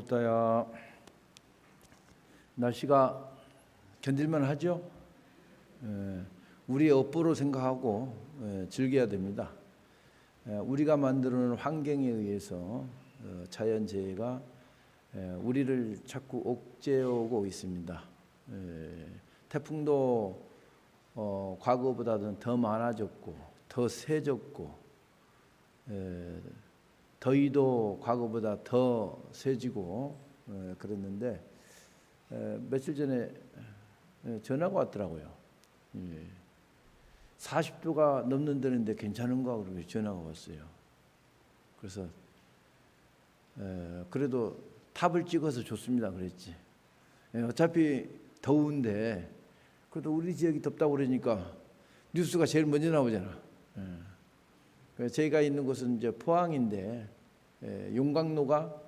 오늘부터야 날씨가 견딜만 하죠. 우리의 업보로 생각하고 즐겨야 됩니다. 우리가 만드는 환경에 의해서 자연재해가 우리를 자꾸 옥죄어오고 있습니다. 태풍도 과거보다는 더 많아졌고 더 세졌고 더위도 과거보다 더 세지고 그랬는데 며칠 전에 전화가 왔더라고요. 40도가 넘는다는데 괜찮은가 그러고 전화가 왔어요. 그래서 그래도 탑을 찍어서 좋습니다 그랬지. 어차피 더운데 그래도 우리 지역이 덥다고 그러니까 뉴스가 제일 먼저 나오잖아. 저희가 있는 곳은 이제 포항인데 용광로가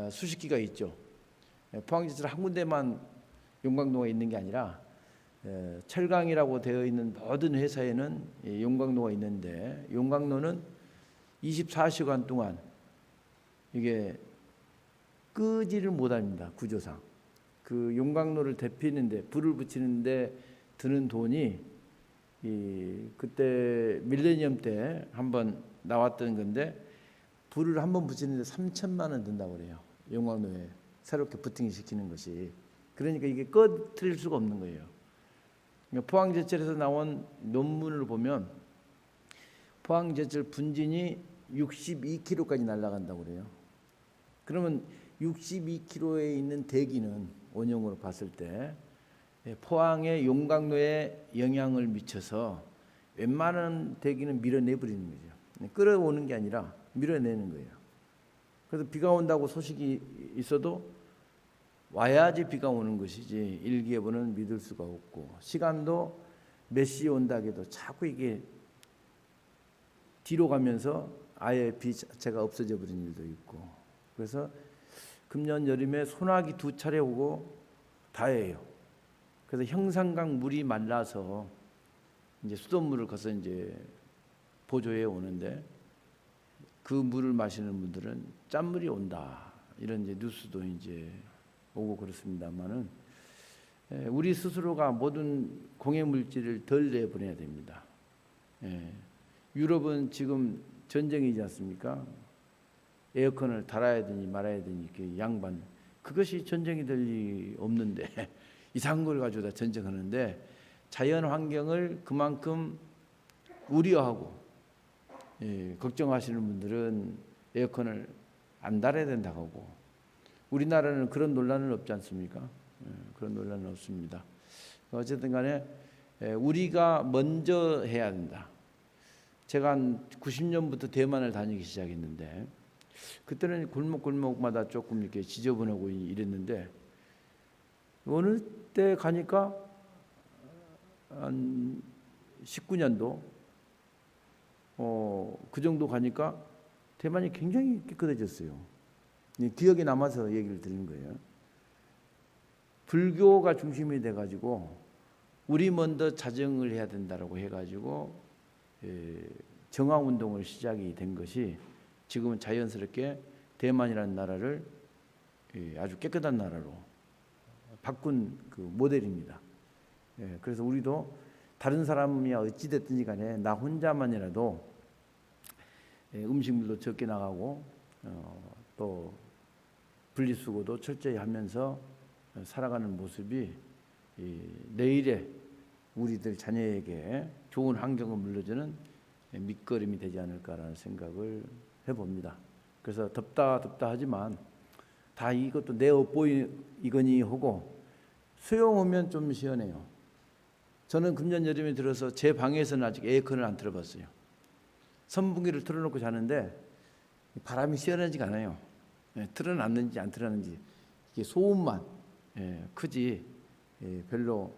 수십 기가 있죠. 포항지처 한 군데만 용광로가 있는 게 아니라 철강이라고 되어 있는 모든 회사에는 용광로가 있는데 용광로는 24시간 동안 이게 끄지를 못합니다. 구조상. 그 용광로를 데피는데 불을 붙이는데 드는 돈이 그때 밀레니엄 때 한번 나왔던 건데 불을 한번 붙이는데 3천만 원 든다고 그래요. 용광로에 새롭게 부팅을 시키는 것이. 그러니까 이게 꺼트릴 수가 없는 거예요. 그러니까 포항제철에서 나온 논문을 보면 포항제철 분진이 62km까지 날아간다고 그래요. 그러면 62km에 있는 대기는 원형으로 봤을 때 포항의 용광로에 영향을 미쳐서 웬만한 대기는 밀어내버리는 거죠. 끌어오는 게 아니라 밀어내는 거예요. 그래서 비가 온다고 소식이 있어도 와야지 비가 오는 것이지 일기예보는 믿을 수가 없고 시간도 몇 시에 온다 해도 자꾸 이게 뒤로 가면서 아예 비 자체가 없어져 버린 일도 있고 그래서 금년 여름에 소나기 2차례 오고 다예요. 그래서 형산강 물이 말라서 이제 수돗물을 가서 이제 보조해 오는데 그 물을 마시는 분들은 짠물이 온다 이런 이제 뉴스도 이제 오고 그렇습니다만은 우리 스스로가 모든 공해 물질을 덜 내보내야 됩니다. 유럽은 지금 전쟁이지 않습니까? 에어컨을 달아야 되니 말아야 되니 이렇게 양반 그것이 전쟁이 될 리 없는데 이상한 걸 가지고 다 전쟁하는데 자연 환경을 그만큼 우려하고 걱정하시는 분들은 에어컨을 안 달아야 된다고 하고 우리나라는 그런 논란은 없지 않습니까? 그런 논란은 없습니다. 어쨌든 간에 우리가 먼저 해야 된다. 제가 한 90년부터 대만을 다니기 시작했는데 그때는 골목골목마다 조금 이렇게 지저분하고 이랬는데 어느 때 가니까 한 19년도 그 정도 가니까 대만이 굉장히 깨끗해졌어요. 기억에 남아서 얘기를 드리는 거예요. 불교가 중심이 돼가지고 우리 먼저 자정을 해야 된다라고 해가지고 정화운동을 시작이 된 것이 지금은 자연스럽게 대만이라는 나라를 아주 깨끗한 나라로 바꾼 그 모델입니다. 그래서 우리도 다른 사람이야 어찌 됐든지 간에 나 혼자만이라도 음식물도 적게 나가고 또 분리수거도 철저히 하면서 살아가는 모습이 내일의 우리들 자녀에게 좋은 환경을 물려주는 밑거름이 되지 않을까라는 생각을 해봅니다. 그래서 덥다 하지만 다 이것도 내 업보이거니 하고 소용오면 좀 시원해요. 저는 금년 여름에 들어서 제 방에서는 아직 에어컨을 안 틀어봤어요. 선풍기를 틀어놓고 자는데 바람이 시원하지가 않아요. 틀어놨는지 안 틀어놨는지 이게 소음만 크지 별로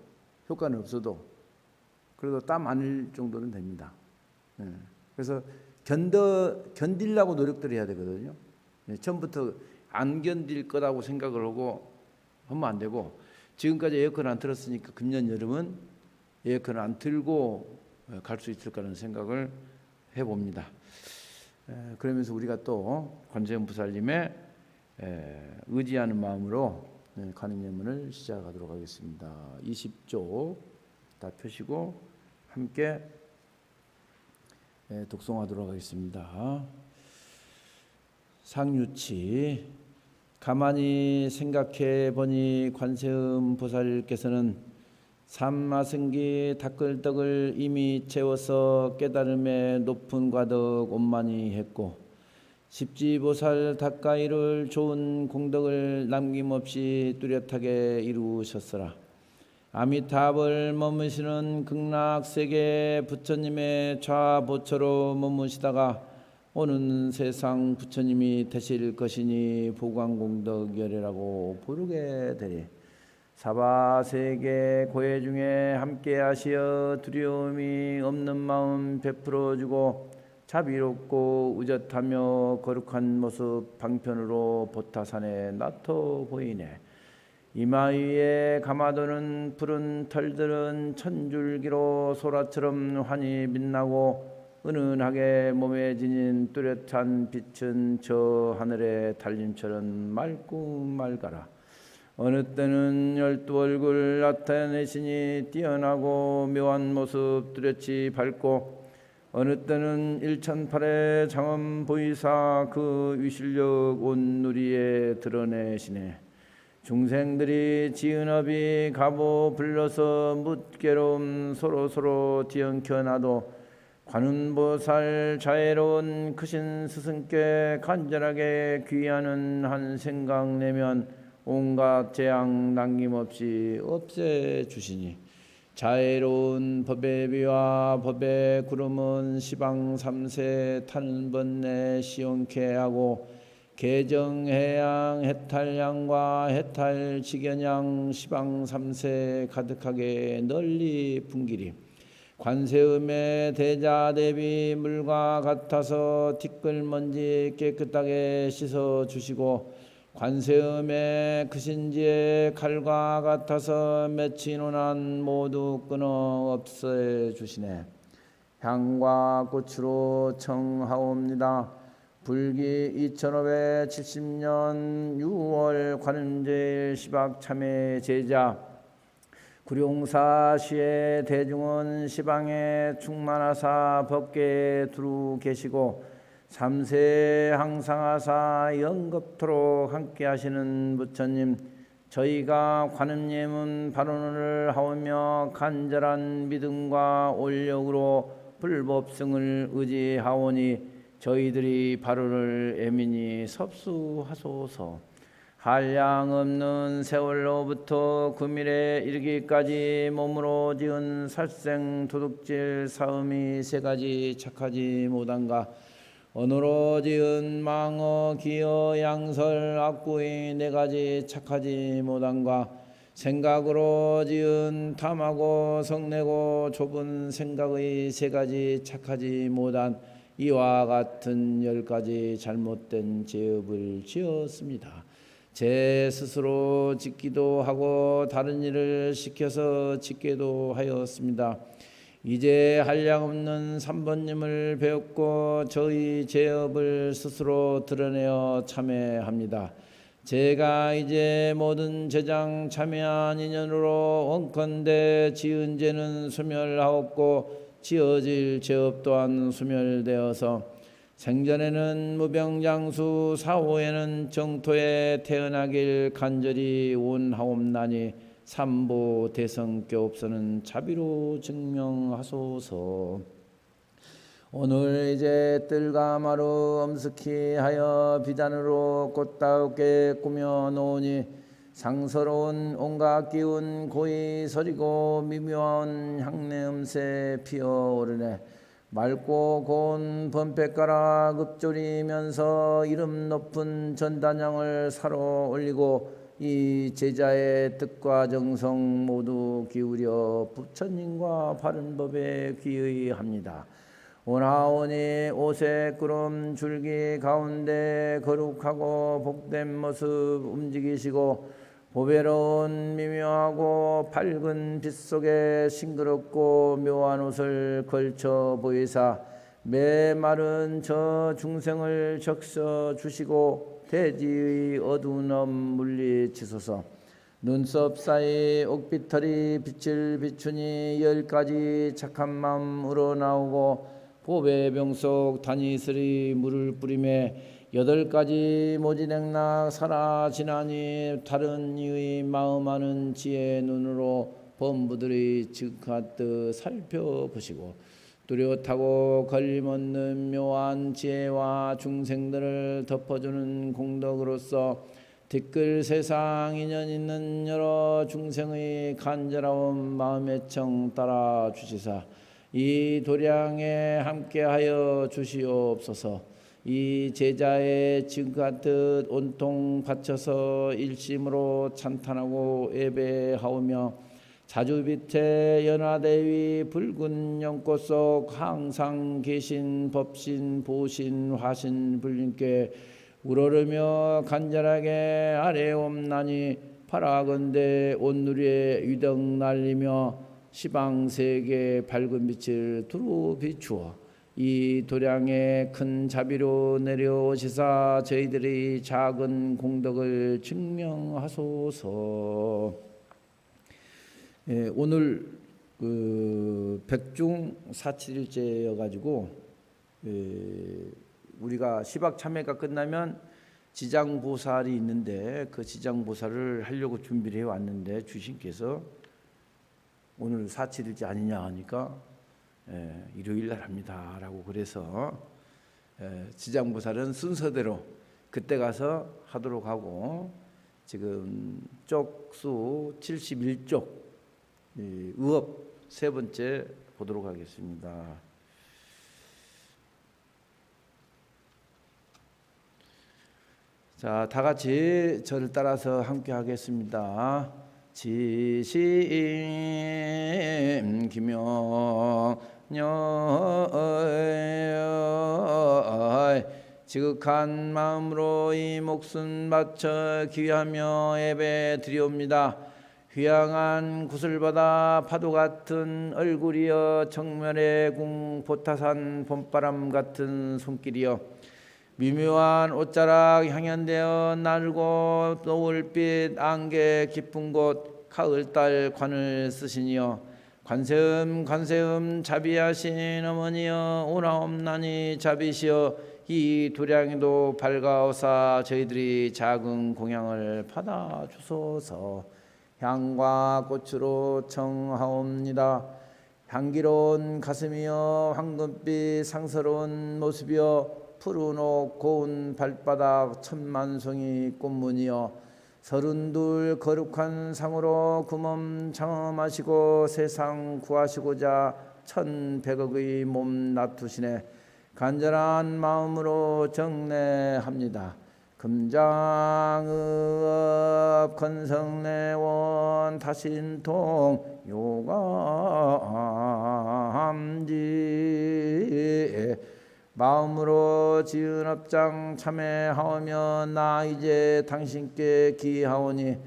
효과는 없어도 그래도 땀 안 흘 정도는 됩니다. 그래서 견디려고 노력들을 해야 되거든요. 처음부터 안 견딜 거라고 생각을 하고 하면 안 되고 지금까지 에어컨 안 틀었으니까 금년 여름은 에어컨을 안 틀고 갈 수 있을 거라는 생각을 해봅니다. 그러면서 우리가 또 관세음 부살님의 의지하는 마음으로 관음 예문을 시작하도록 하겠습니다. 20쪽 다 펴시고 함께 독송하도록 하겠습니다. 상유치. 가만히 생각해 보니 관세음 보살께서는 삼마승기 닦을떡을 이미 채워서 깨달음에 높은 과덕 원만히 했고 십지보살 닦아이룰 좋은 공덕을 남김없이 뚜렷하게 이루셨으라. 아미탑을 머무시는 극락세계 부처님의 좌보처로 머무시다가 오는 세상 부처님이 되실 것이니 보광공덕열애라고 부르게 되리. 사바세계 고해 중에 함께하시어 두려움이 없는 마음 베풀어주고 자비롭고 의젓하며 거룩한 모습 방편으로 보타산에 나토 보이네. 이마 위에 감아도는 푸른 털들은 천줄기로 소라처럼 환히 빛나고 은은하게 몸에 지닌 뚜렷한 빛은 저 하늘의 달림처럼 맑고 맑아라. 어느 때는 12얼굴 나타내시니 뛰어나고 묘한 모습 뚜렷이 밝고 어느 때는 일천팔의 장엄 보이사 그 위실력 온 누리에 드러내시네. 중생들이 지은업이 가보 불러서 묻게로움 서로 뒤엉켜나도 관음보살 자애로운 크신 스승께 간절하게 귀하는 한 생각 내면 온갖 재앙 남김없이 없애주시니 자애로운 법의 비와 법의 구름은 시방 삼세 타는 번뇌 시원케 하고 개정해양 해탈양과 해탈직연양 시방 삼세 가득하게 널리 풍기리. 관세음의 대자 대비 물과 같아서 티끌먼지 깨끗하게 씻어 주시고 관세음의 크신지의 칼과 같아서 맺힌 원한 모두 끊어 없애 주시네. 향과 꽃으로 청하옵니다. 불기 2570년 6월 관음제일 시박참회 제자 구룡사시의 대중은 시방에 충만하사 법계에 두루 계시고 삼세 항상하사 영겁토록 함께 하시는 부처님, 저희가 관음예문 발언을 하오며 간절한 믿음과 올력으로 불법승을 의지하오니 저희들이 발언을 애민히 섭수하소서. 한량없는 세월로부터 금일에 이르기까지 몸으로 지은 살생 도둑질 사음이 세 가지 착하지 못한가. 언어로 지은 망어 기어 양설 악구이 네 가지 착하지 못한가. 생각으로 지은 탐하고 성내고 좁은 생각의 세 가지 착하지 못한 이와 같은 10가지 잘못된 죄업을 지었습니다. 제 스스로 짓기도 하고 다른 일을 시켜서 짓게도 하였습니다. 이제 한량없는 삼번님을 배웠고 저희 죄업을 스스로 드러내어 참회합니다. 제가 이제 모든 제장 참회한 인연으로 원컨대 지은 죄는 소멸하였고 지어질 죄업 또한 소멸되어서 생전에는 무병장수 사후에는 정토에 태어나길 간절히 원하옵나니 삼보 대성께 없어는 자비로 증명하소서. 오늘 이제 뜰과 마루 엄숙히 하여 비단으로 꽃다우게 꾸며 놓으니 상서로운 온갖 기운 고이 서리고 미묘한 향내음새 피어오르네. 맑고 고운 범패가락 읍조리면서 이름 높은 전단향을 사러 올리고 이 제자의 뜻과 정성 모두 기울여 부처님과 바른 법에 귀의합니다. 오나오니 오색 구름 줄기 가운데 거룩하고 복된 모습 움직이시고 보배로운 미묘하고 밝은 빛 속에 싱그럽고 묘한 옷을 걸쳐 보이사 메마른 저 중생을 적셔 주시고 대지의 어두운 엄 물리치소서. 눈썹 사이 옥비털이 빛을 비추니 10가지 착한 마음 우러나오고 보배 병속 다니스리 물을 뿌리매 8가지 모지냉락 사라지나니 다른 이의 마음하는 지혜 눈으로 범부들이 즉하듯 살펴보시고 뚜렷하고 걸림없는 묘한 지혜와 중생들을 덮어주는 공덕으로서 댓글 세상 인연 있는 여러 중생의 간절하온 마음의 청 따라 주시사 이 도량에 함께하여 주시옵소서. 이 제자의 지금같듯 온통 바쳐서 일심으로 찬탄하고 예배하오며 자주 빛에 연화대위 붉은 연꽃 속 항상 계신 법신 보신 화신 불림께 우러르며 간절하게 아뢰옵나니 파라건대 온누리에 위덕 날리며 시방세계 밝은 빛을 두루 비추어 이 도량에 큰 자비로 내려오시사 저희들의 작은 공덕을 증명하소서. 예, 오늘 백중 4.7일째여 가지고 우리가 시박 참회가 끝나면 지장보살이 있는데 그 지장보살을 하려고 준비를 해왔는데 주신께서 오늘 4.7일째 아니냐 하니까 일요일날 합니다 라고 그래서 지장보살은 순서대로 그때 가서 하도록 하고 지금 쪽수 71쪽 의업 세 번째 보도록 하겠습니다. 자, 다 같이 저를 따라서 함께 하겠습니다. 지심 기명녀 지극한 마음으로 이 목숨 바쳐 기하며 예배 드리옵니다. 휘양한 구슬바다 파도 같은 얼굴이여 정면의 궁 보타산 봄바람 같은 손길이여 미묘한 옷자락 향연되어 날고 노을빛 안개 깊은 곳 가을달 관을 쓰시니여 관세음 자비하신 어머니여 오나옵나니 자비시여 이 도량에도 밝아오사 저희들이 작은 공양을 받아 주소서. 향과 꽃으로 청하옵니다. 향기로운 가슴이여 황금빛 상서로운 모습이여 푸른 옷 고운 발바닥 천만송이 꽃무늬여 32 거룩한 상으로 금엄 장엄하시고 세상 구하시고자 1100억의 몸 놔두시네. 간절한 마음으로 정례합니다. 금장의업 건성내원 다신통 요감지 마음으로 지은 업장 참회하오며 나 이제 당신께 기하오니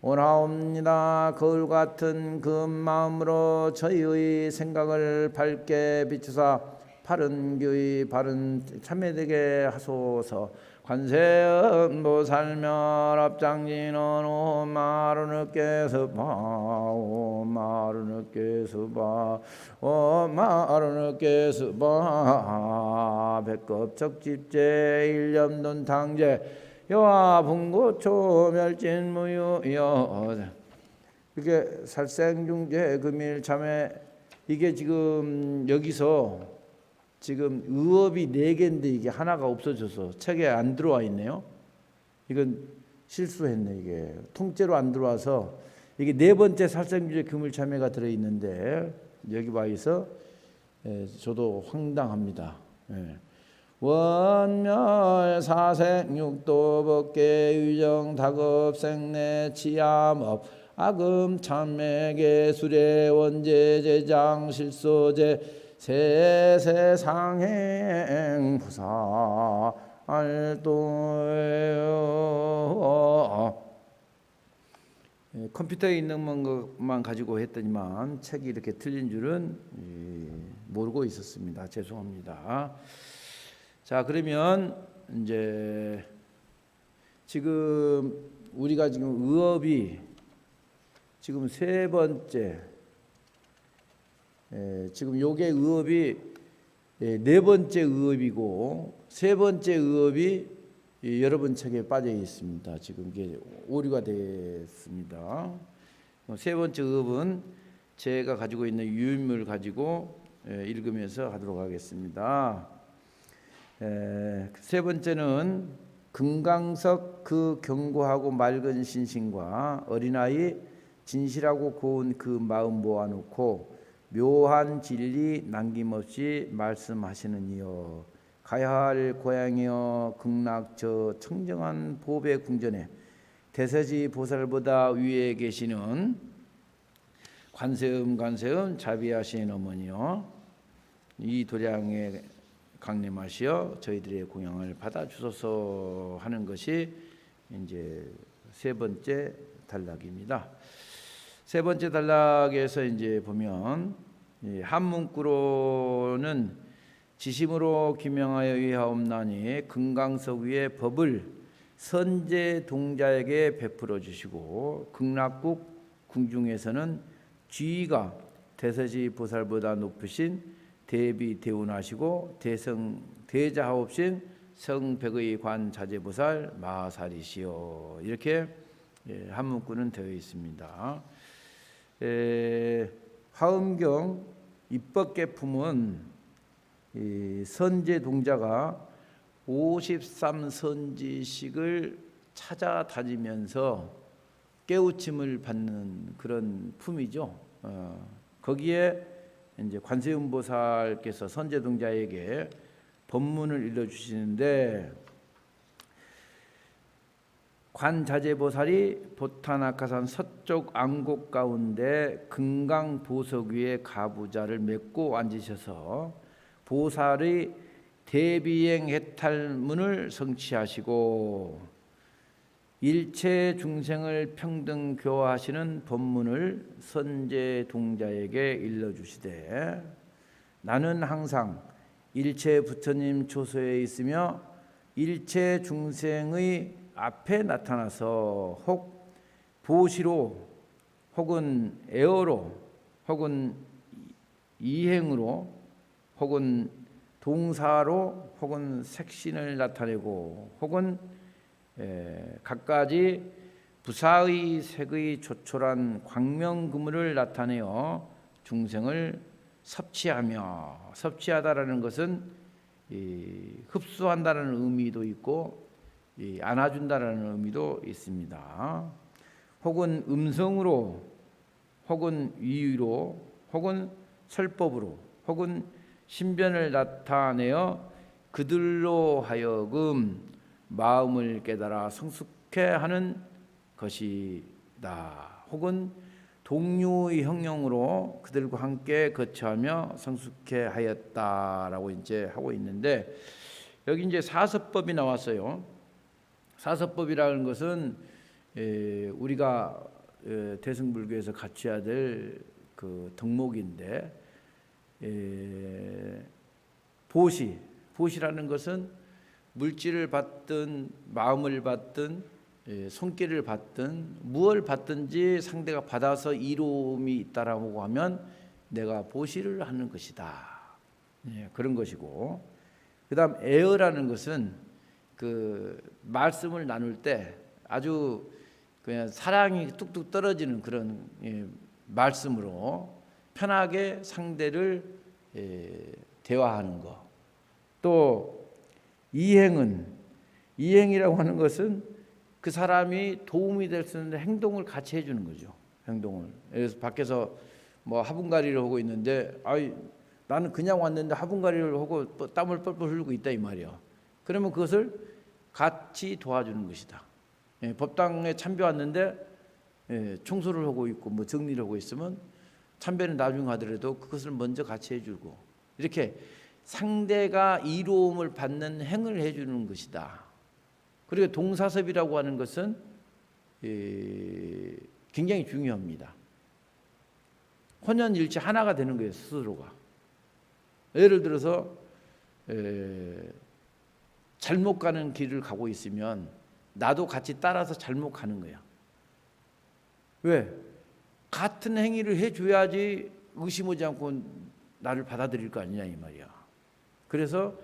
오나옵니다. 거울 같은 그 마음으로 저희의 생각을 밝게 비추사 바른 교의 바른 참회되게 하소서. 관세음보살멸 업장진은 오마르느께서 봐 오마르느께서 봐 오마르느께서 봐 백급척집제 일념돈탕제 여와 분고초 멸진무유여 이게 살생중제 금일참회 이게 지금 여기서 지금 의업이 4개인데 이게 하나가 없어져서 책에 안 들어와 있네요. 이건 실수했네. 이게 통째로 안 들어와서 이게 4번째 살생주제 금일참회가 들어있는데 여기 와 있어 저도 황당합니다. 원멸 사생 육도 법계 유정 다급 생내 치암업 아금 참매 계술의 원제 제장 실소제 세세상행 부사 알도요. 컴퓨터에 있는 것만 가지고 했더니만 책이 이렇게 틀린 줄은 모르고 있었습니다. 죄송합니다. 자, 그러면 이제 지금 우리가 지금 의업이 지금 세 번째, 지금 요게 의업이 네 번째 의업이고 세 번째 의업이 여러분 책에 빠져 있습니다. 지금 이게 오류가 됐습니다. 세 번째 의업은 제가 가지고 있는 유인물을 가지고 읽으면서 하도록 하겠습니다. 세 번째는 금강석 그 견고하고 맑은 신신과 어린아이 진실하고 고운 그 마음 모아놓고 묘한 진리 남김없이 말씀하시느니요. 가야할 고향이여 극락 저 청정한 보배 궁전에 대세지 보살보다 위에 계시는 관세음 자비하신 어머니요, 이 도량에 강림하시어 저희들의 공양을 받아 주소서 하는 것이 이제 세 번째 단락입니다. 세 번째 단락에서 이제 보면 한 문구로는 지심으로 기명하여 위하옵나니 금강석 위에 법을 선제 동자에게 베풀어 주시고 극락국 궁중에서는 지위가 대세지 보살보다 높으신 대비 대운하시고 대자하옵신 성백의 관 자재보살 마살이시여. 이렇게 한 문구는 되어 있습니다. 화엄경 입법계품은 선제 동자가 53선지식을 찾아다니면서 깨우침을 받는 그런 품이죠. 거기에 이제 관세음보살께서 선제 동자에게 법문을 일러주시는데, 관자재보살이 보타나카산 서쪽 안곡 가운데 금강 보석 위에 가부좌를 메고 앉으셔서 보살의 대비행 해탈문을 성취하시고 일체 중생을 평등 교화하시는 법문을 선제 동자에게 일러주시되, 나는 항상 일체 부처님 조소에 있으며 일체 중생의 앞에 나타나서 혹 보시로 혹은 애어로 혹은 이행으로 혹은 동사로 혹은 색신을 나타내고 혹은 갖가지 부사의 색의 조촐한 광명그물을 나타내어 중생을 섭취하며, 섭취하다라는 것은 흡수한다는 의미도 있고 안아준다라는 의미도 있습니다. 혹은 음성으로 혹은 위로 혹은 설법으로 혹은 신변을 나타내어 그들로 하여금 마음을 깨달아 성숙해 하는 것이다. 혹은 동류의 형용으로 그들과 함께 거처하며 성숙해 하였다라고 이제 하고 있는데, 여기 이제 사서법이 나왔어요. 사서법이라는 것은 우리가 대승불교에서 갖춰야 될 그 덕목인데, 보시라는 것은 물질을 받든 마음을 받든 손길을 받든 무엇을 받든지 상대가 받아서 이로움이 있다라고 하면 내가 보시를 하는 것이다. 그런 것이고, 그다음 애어라는 것은 그 말씀을 나눌 때 아주 그냥 사랑이 뚝뚝 떨어지는 그런 말씀으로 편하게 상대를 대화하는 것. 또 이행이라고 하는 것은 그 사람이 도움이 될 수 있는 행동을 같이 해주는 거죠. 행동을. 그래서 밖에서 뭐 화분갈이를 하고 있는데, 나는 그냥 왔는데 화분갈이를 하고 땀을 뻘뻘 흘리고 있다 이 말이야. 그러면 그것을 같이 도와주는 것이다. 법당에 참배 왔는데 청소를 하고 있고 뭐 정리를 하고 있으면 참배는 나중에 하더라도 그것을 먼저 같이 해주고, 이렇게 상대가 이로움을 받는 행을 해주는 것이다. 그리고 동사섭이라고 하는 것은 굉장히 중요합니다. 혼연일체 하나가 되는 거예요, 스스로가. 예를 들어서 잘못 가는 길을 가고 있으면 나도 같이 따라서 잘못 가는 거야. 왜? 같은 행위를 해줘야지 의심하지 않고 나를 받아들일 거 아니냐 이 말이야. 그래서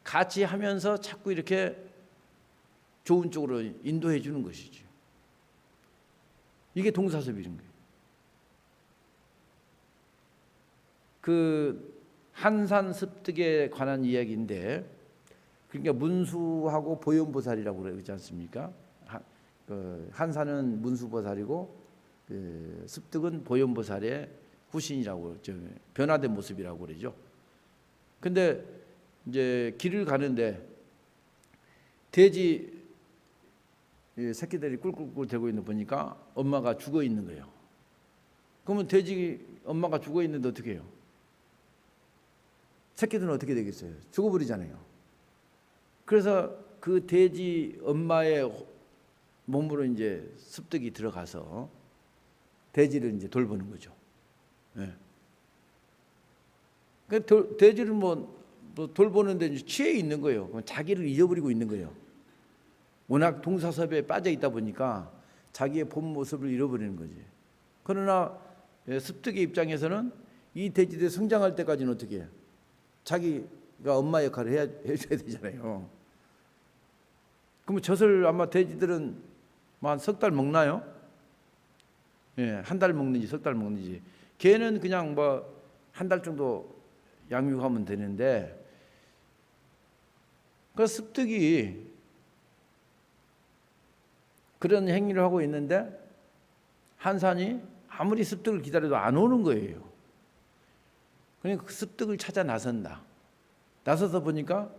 같이 하면서 자꾸 이렇게 좋은 쪽으로 인도해 주는 것이지. 이게 동사섭이인 거예요. 그 한산 습득에 관한 이야기인데, 그러니까 문수하고 보현보살이라고 그러지 않습니까? 한산은 문수보살이고 그 습득은 보현보살의 후신이라고, 변화된 모습이라고 그러죠. 근데 이제 길을 가는데 돼지 새끼들이 꿀꿀꿀 대고 있는 거 보니까 엄마가 죽어 있는 거예요. 그러면 돼지 엄마가 죽어 있는데 어떻게 해요? 새끼들은 어떻게 되겠어요? 죽어버리잖아요. 그래서 그 돼지 엄마의 몸으로 이제 습득이 들어가서 돼지를 이제 돌보는 거죠. 네. 그 돼지를 뭐 돌보는데 이제 취해 있는 거예요. 자기를 잊어버리고 있는 거예요. 워낙 동사섭에 빠져 있다 보니까 자기의 본 모습을 잃어버리는 거지. 그러나 습득의 입장에서는 이 돼지들이 성장할 때까지는 어떻게 해요? 자기가 엄마 역할을 해줘야 되잖아요. 그러면 젖을 아마 돼지들은 한 석 달 먹나요? 예, 한 달 먹는지 석 달 먹는지. 걔는 그냥 뭐 한 달 정도 양육하면 되는데, 그 습득이 그런 행위를 하고 있는데 한산이 아무리 습득을 기다려도 안 오는 거예요. 그러니까 그 습득을 찾아 나선다. 나서서 보니까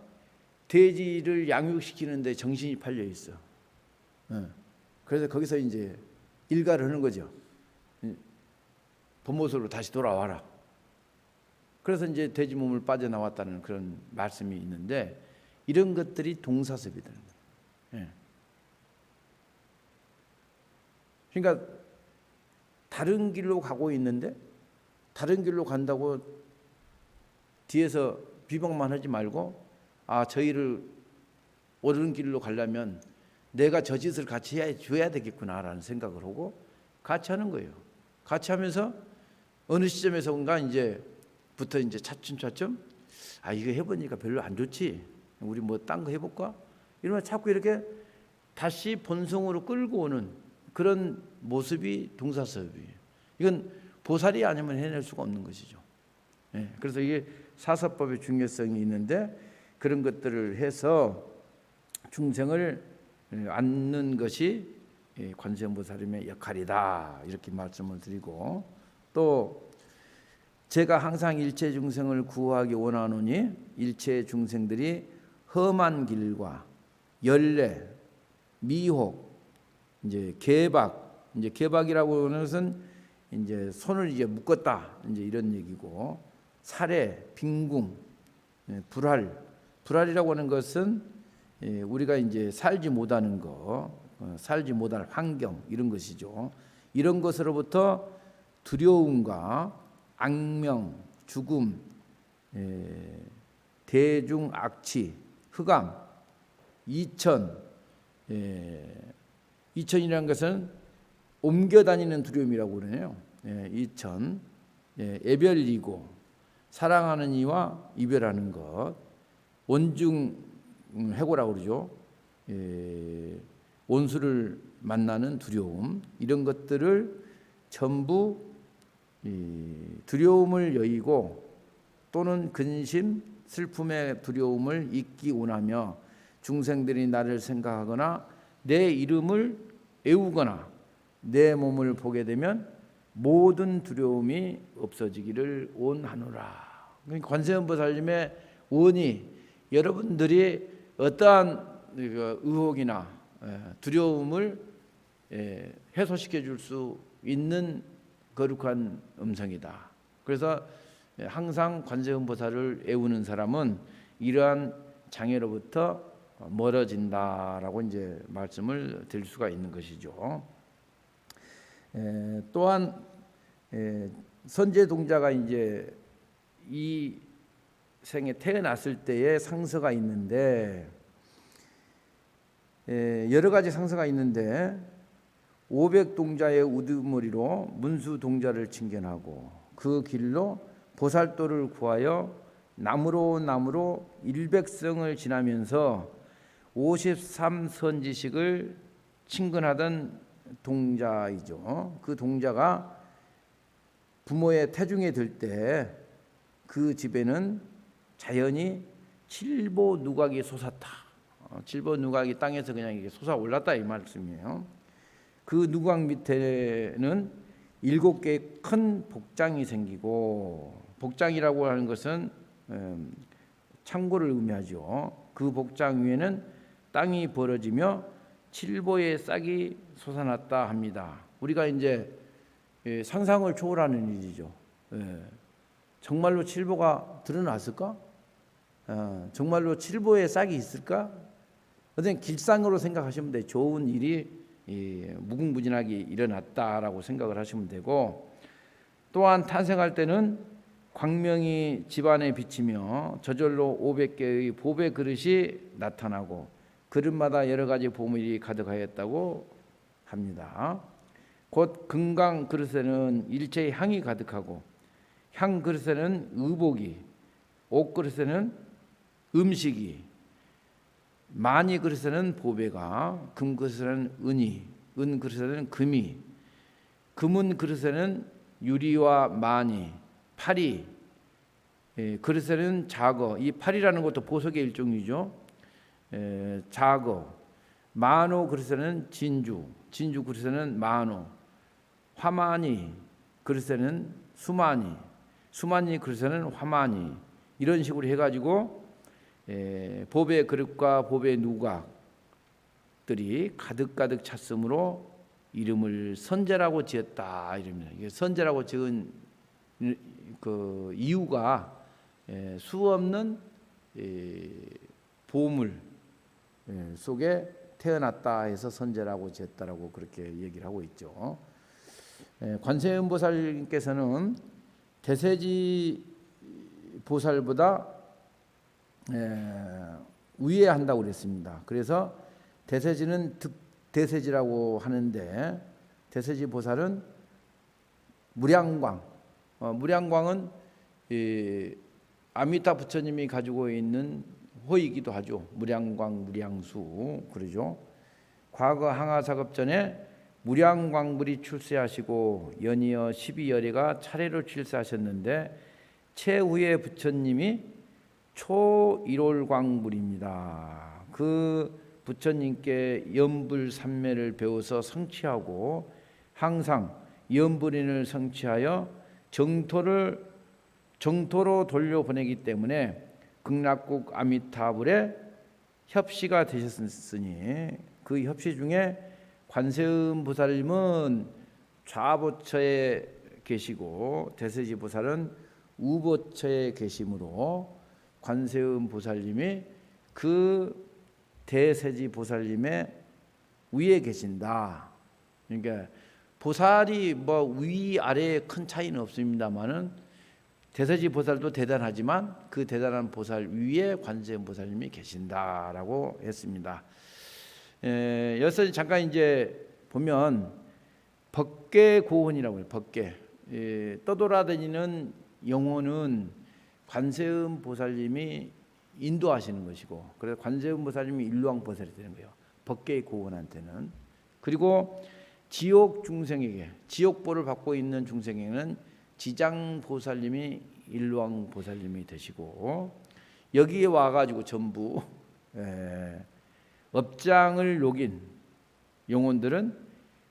돼지를 양육시키는데 정신이 팔려 있어. 그래서 거기서 이제 일가를 하는 거죠. 본 모습으로 다시 돌아와라. 그래서 이제 돼지 몸을 빠져나왔다는 그런 말씀이 있는데, 이런 것들이 동사섭이라는 거예요. 그러니까 다른 길로 가고 있는데 다른 길로 간다고 뒤에서 비방만 하지 말고, 아, 저희를 옳은 길로 가려면 내가 저 짓을 같이 해줘야 되겠구나라는 생각을 하고 같이 하는 거예요. 같이 하면서 어느 시점에서인가 이제부터 이제 차츰차츰, 아, 이거 해보니까 별로 안 좋지, 우리 뭐 딴 거 해볼까, 이러면 자꾸 이렇게 다시 본성으로 끌고 오는 그런 모습이 동사섭이에요. 이건 보살이 아니면 해낼 수가 없는 것이죠. 그래서 이게 사사법의 중요성이 있는데, 그런 것들을 해서 중생을 앉는 것이 관세음보살님의 역할이다, 이렇게 말씀을 드리고, 또 제가 항상 일체 중생을 구하기 원하노니 일체 중생들이 험한 길과 열례, 미혹, 이제 개박, 이제 개박이라고 하는 것은 이제 손을 이제 묶었다, 이제 이런 얘기고, 살해, 빈궁, 불활이라고 하는 것은 우리가 이제 살지 못하는 거, 살지 못할 환경, 이런 것이죠. 이런 것으로부터 두려움과 악명, 죽음, 대중 악취, 흑암, 이천, 이천이라는 것은 옮겨 다니는 두려움이라고 그러네요. 이천, 애별이고 사랑하는 이와 이별하는 것, 원중 해고라고 그러죠. 원수를 만나는 두려움, 이런 것들을 전부 두려움을 여의고 또는 근심, 슬픔의 두려움을 잊기 원하며 중생들이 나를 생각하거나 내 이름을 애우거나 내 몸을 보게 되면 모든 두려움이 없어지기를 원하노라. 관세음보살님의 원이 여러분들이 어떠한 의혹이나 두려움을 해소시켜 줄 수 있는 거룩한 음성이다. 그래서 항상 관세음보살을 애우는 사람은 이러한 장애로부터 멀어진다라고 이제 말씀을 드릴 수가 있는 것이죠. 또한 선제 동자가 이제 이 생에 태어났을 때의 상서가 있는데, 여러 가지 상서가 있는데 500동자의 우두머리로 문수동자를 칭견하고 그 길로 보살도를 구하여 나무로 일백성을 지나면서 53선지식을 친근하던 동자이죠. 그 동자가 부모의 태중에 들 때 그 집에는 자연히 칠보 누각이 솟았다. 칠보 누각이 땅에서 그냥 이게 솟아올랐다 이 말씀이에요. 그 누각 밑에는 7개의 큰 복장이 생기고, 복장이라고 하는 것은 창고를 의미하죠. 그 복장 위에는 땅이 벌어지며 칠보의 싹이 솟아났다 합니다. 우리가 이제 상상을 초월하는 일이죠. 정말로 칠보가 드러났을까? 정말로 칠보의 싹이 있을까? 어떤 길상으로 생각하시면 돼요. 좋은 일이 무궁무진하게 일어났다라고 생각을 하시면 되고, 또한 탄생할 때는 광명이 집안에 비치며 저절로 500개의 보배 그릇이 나타나고 그릇마다 여러 가지 보물이 가득하였다고 합니다. 곧 금강 그릇에는 일체의 향이 가득하고, 향 그릇에는 의복이, 옥 그릇에는 음식이, 마니 그릇에는 보배가, 금 그릇에는 은이, 은 그릇에는 금이, 금은 그릇에는 유리와 마니, 파리, 그릇에는 자거, 이 파리라는 것도 보석의 일종이죠. 자거, 만호 그릇에는 진주, 진주 그릇에는 만호, 화마니 그릇에는 수마니, 수마니 그릇에는 화마니, 이런 식으로 해가지고 보배 그릇과 보배 누각들이 가득가득 찼으므로 이름을 선제라고 지었다 이럽니다. 이게 선제라고 지은 그 이유가 수 없는 보물 속에 태어났다 해서 선제라고 지었다라고 그렇게 얘기를 하고 있죠. 관세음보살님께서는 대세지 보살보다 위에 한다고 그랬습니다. 그래서 대세지는 득대세지라고 하는데, 대세지 보살은 무량광, 무량광은 아미타 부처님이 가지고 있는 호이기도 하죠. 무량광, 무량수 그러죠. 과거 항하사급 전에 무량광불이 출세하시고 연이어 12열애가 차례로 출세하셨는데, 최후의 부처님이 초일월광불입니다. 그 부처님께 연불삼매를 배워서 성취하고 항상 연불인을 성취하여 정토로 돌려보내기 때문에 극락국 아미타불의 협시가 되셨으니, 그 협시 중에 관세음 보살님은 좌보처에 계시고 대세지 보살은 우보처에 계시므로 관세음 보살님이 그 대세지 보살님의 위에 계신다. 그러니까 보살이 뭐 위아래에 큰 차이는 없습니다만은 대세지 보살도 대단하지만 그 대단한 보살 위에 관세음 보살님이 계신다라고 했습니다. 여기서 잠깐 이제 보면 법계고혼이라고 해요. 법계. 떠돌아다니는 영혼은 관세음 보살님이 인도하시는 것이고, 그래서 관세음 보살님이 일루왕 보살이 되는 거예요. 법계고혼한테는. 그리고 지옥 중생에게, 지옥보를 받고 있는 중생에게는 지장 보살님이 일루왕 보살님이 되시고, 여기에 와가지고 전부 업장을 녹인 영혼들은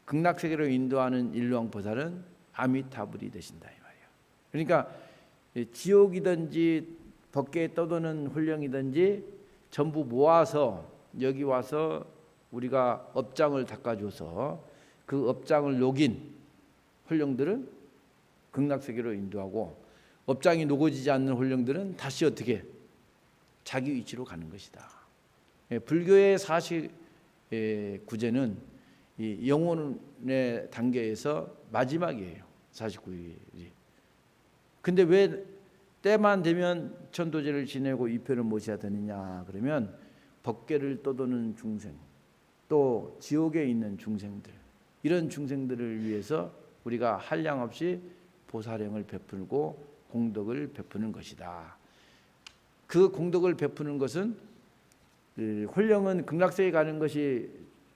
극락세계로 인도하는 일루왕 보살은 아미타불이 되신다 이 말이에요. 그러니까 지옥이든지 법계에 떠도는 훈령이든지 전부 모아서 여기 와서 우리가 업장을 닦아줘서 그 업장을 녹인 훈령들은 극락세계로 인도하고, 업장이 녹아지지 않는 훈령들은 다시 어떻게 자기 위치로 가는 것이다. 불교의 49제는 이 영혼의 단계에서 마지막이에요. 49일이. 근데 왜 때만 되면 천도제를 지내고 이편을 모셔야 되느냐 그러면 법계를 떠도는 중생, 또 지옥에 있는 중생들, 이런 중생들을 위해서 우리가 한량없이 보살행을 베풀고 공덕을 베푸는 것이다. 그 공덕을 베푸는 것은 홀령은 극락세에 가는 것이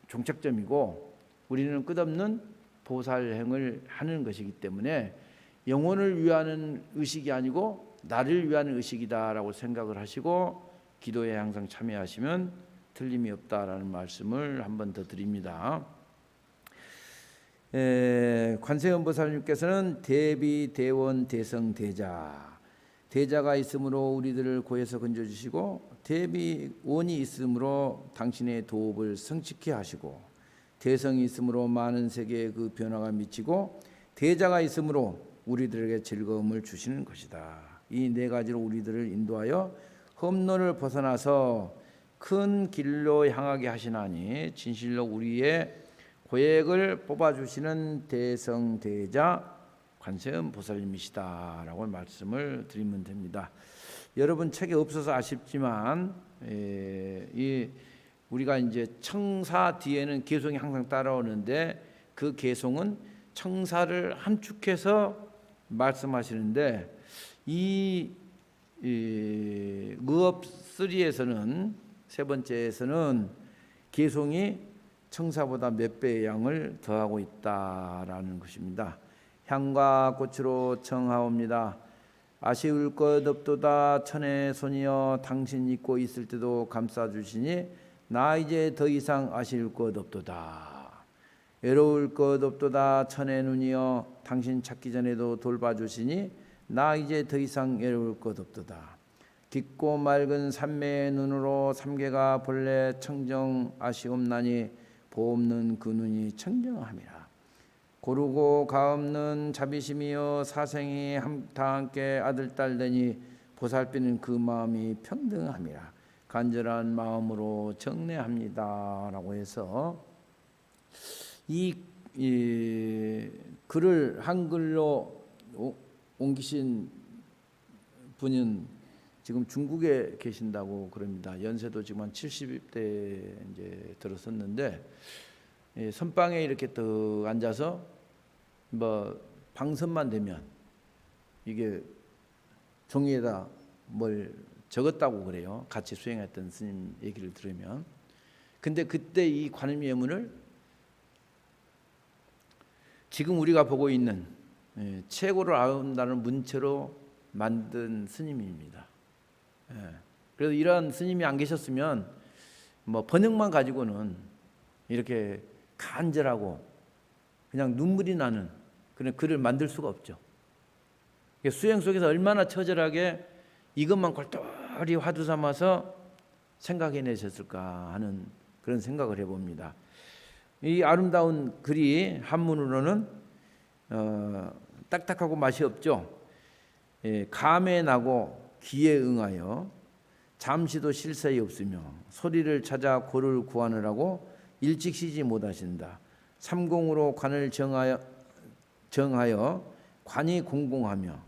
종착점이고 우리는 끝없는 보살행을 하는 것이기 때문에 영혼을 위하는 의식이 아니고 나를 위한 의식이다라고 생각을 하시고 기도에 항상 참여하시면 틀림이 없다라는 말씀을 한 번 더 드립니다. 관세음보살님께서는 대비, 대원, 대성, 대자, 대자가 있으므로 우리들을 고에서 건져주시고 대비, 원이 있으므로 당신의 도업을 성취케 하시고 대성이 있으므로 많은 세계에 그 변화가 미치고 대자가 있으므로 우리들에게 즐거움을 주시는 것이다. 이 네 가지로 우리들을 인도하여 험로를 벗어나서 큰 길로 향하게 하시나니 진실로 우리의 고액을 뽑아주시는 대성대자 관세음보살님이시다라고 말씀을 드리면 됩니다. 여러분 책에 없어서 아쉽지만 우리가 이제 청사 뒤에는 개송이 항상 따라오는데 그 개송은 청사를 함축해서 말씀하시는데 이 의업3에서는 세 번째에서는 개송이 청사보다 몇 배의 양을 더하고 있다라는 것입니다. 향과 꽃으로 청하옵니다. 아쉬울 것 없도다 천의 손이여 당신 잊고 있을 때도 감싸주시니 나 이제 더 이상 아쉬울 것 없도다. 외로울 것 없도다 천의 눈이여 당신 찾기 전에도 돌봐주시니 나 이제 더 이상 외로울 것 없도다. 깊고 맑은 삼매의 눈으로 삼계가 본래 청정 아쉬움나니 보없는 그 눈이 청정함이라. 고르고 가없는 자비심이여 사생이 다 함께 아들 딸 되니 보살피는 그 마음이 평등함이라. 간절한 마음으로 정례합니다 라고 해서 이 글을 한글로 옮기신 분은 지금 중국에 계신다고 그럽니다. 연세도 지금 한 70대 이제 들었었는데 선방에 이렇게 또 앉아서 뭐 방선만 되면 이게 종이에다 뭘 적었다고 그래요. 같이 수행했던 스님 얘기를 들으면. 근데 그때 이 관음예문을 지금 우리가 보고 있는 최고를 아름다운 문체로 만든 스님입니다. 그래서 이런 스님이 안 계셨으면 뭐 번역만 가지고는 이렇게 간절하고 그냥 눈물이 나는 그런 글을 만들 수가 없죠. 수행 속에서 얼마나 처절하게 이것만 골똘히 화두 삼아서 생각해내셨을까 하는 그런 생각을 해봅니다. 이 아름다운 글이 한문으로는 딱딱하고 맛이 없죠. 감에 나고 기에 응하여 잠시도 실사이 없으며 소리를 찾아 고를 구하느라고 일찍 쉬지 못하신다. 삼공으로 관을 정하여 관이 공공하며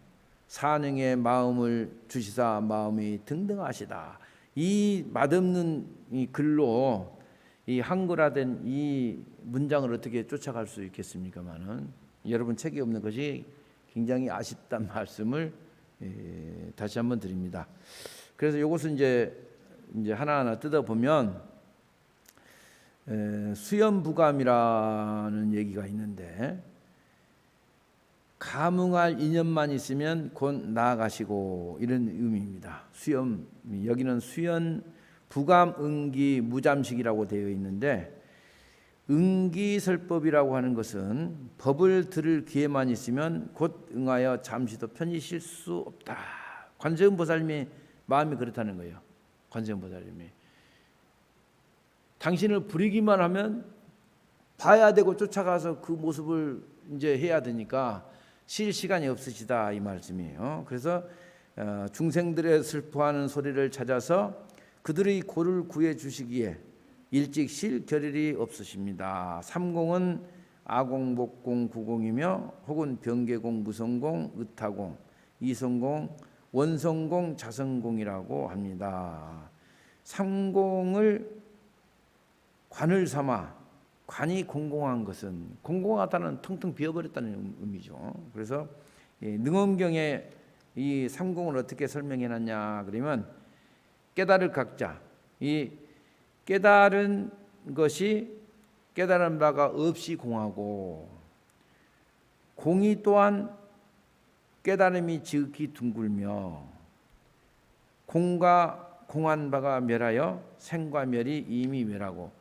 사능의 마음을 주시사 마음이 등등하시다. 이 맛없는 이 글로 이 한글화된 이 문장을 어떻게 쫓아갈 수 있겠습니까마는 여러분 책이 없는 것이 굉장히 아쉽다는 말씀을 다시 한번 드립니다. 그래서 이것은 이제 하나하나 뜯어보면 수염부감이라는 얘기가 있는데 감응할 인연만 있으면 곧 나아가시고 이런 의미입니다. 수염 여기는 수연 부감 응기 무잠식이라고 되어 있는데 응기설법이라고 하는 것은 법을 들을 기회만 있으면 곧 응하여 잠시도 편히 쉴 수 없다. 관세음보살님의 마음이 그렇다는 거예요. 관세음보살님이 당신을 부리기만 하면 봐야 되고 쫓아가서 그 모습을 이제 해야 되니까 쉴 시간이 없으시다 이 말씀이에요. 그래서 중생들의 슬퍼하는 소리를 찾아서 그들의 고를 구해 주시기에 일찍 쉴 겨를이 없으십니다. 삼공은 아공, 목공, 구공이며 혹은 병계공, 무성공, 의타공, 이성공, 원성공, 자성공이라고 합니다. 삼공을 관을 삼아. 관이 공공한 것은, 공공하다는 텅텅 비어버렸다는 의미죠. 그래서 능엄경에 이 삼공을 어떻게 설명해놨냐 그러면, 깨달을 각자, 이 깨달은 것이 깨달은 바가 없이 공하고, 공이 또한 깨달음이 지극히 둥글며, 공과 공한 바가 멸하여 생과 멸이 이미 멸하고,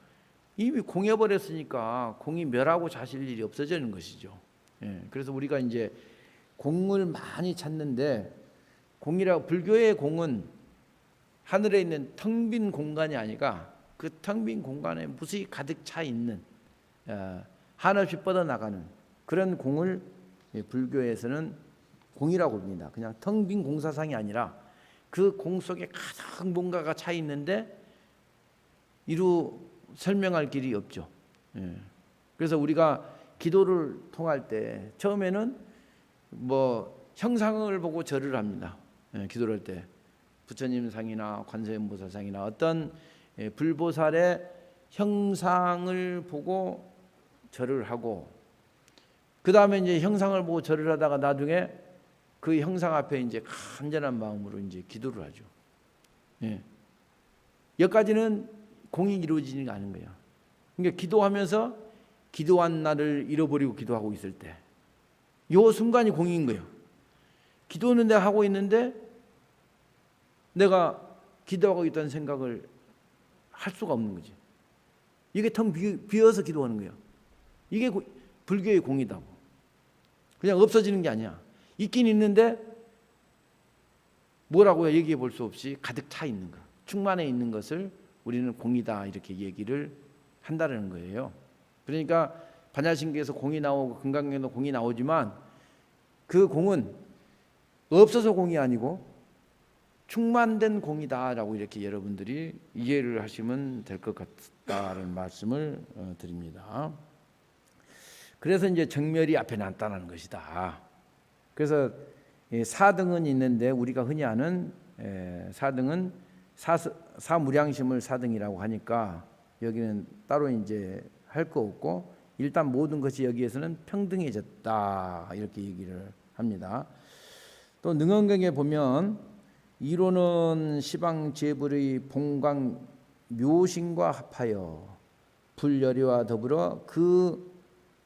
이미 공해버렸으니까 공이 멸하고 자실 일이 없어지는 것이죠. 그래서 우리가 이제 공을 많이 찾는데, 공이라고, 불교의 공은 하늘에 있는 텅 빈 공간이 아니라 그 텅 빈 공간에 무수히 가득 차 있는, 한없이 뻗어나가는 그런 공을 불교에서는 공이라고 봅니다. 그냥 텅 빈 공사상이 아니라 그 공 속에 가득 뭔가가 차 있는데 이루 설명할 길이 없죠. 그래서 우리가 기도를 통할 때 처음에는 뭐 형상을 보고 절을 합니다. 기도를 할 때 부처님 상이나 관세음보살 상이나 어떤 불보살의 형상을 보고 절을 하고, 그 다음에 이제 형상을 보고 절을 하다가 나중에 그 형상 앞에 이제 간절한 마음으로 이제 기도를 하죠. 여기까지는 공이 이루어지지 않은 거예요. 그러니까 기도하면서 기도한 날을 잃어버리고 기도하고 있을 때, 요 순간이 공인 거예요. 기도는 내가 하고 있는데 내가 기도하고 있다는 생각을 할 수가 없는 거지. 이게 텅 비어서 기도하는 거예요. 이게 불교의 공이다고. 그냥 없어지는 게 아니야. 있긴 있는데 뭐라고 얘기해 볼 수 없이 가득 차 있는 거, 충만해 있는 것을 우리는 공이다 이렇게 얘기를 한다는 거예요. 그러니까 반야신경에서 공이 나오고 금강경에도 공이 나오지만 그 공은 없어서 공이 아니고 충만된 공이다라고 이렇게 여러분들이 이해를 하시면 될 것 같다는 말씀을 드립니다. 그래서 이제 정멸이 앞에 나타나는 것이다. 그래서 사등은 있는데 우리가 흔히 아는 사등은 사무량심을 사등이라고 하니까 여기는 따로 이제 할 거 없고, 일단 모든 것이 여기에서는 평등해졌다 이렇게 얘기를 합니다. 또 능엄경에 보면 이로는 시방제불의 봉광 묘신과 합하여 불열이와 더불어 그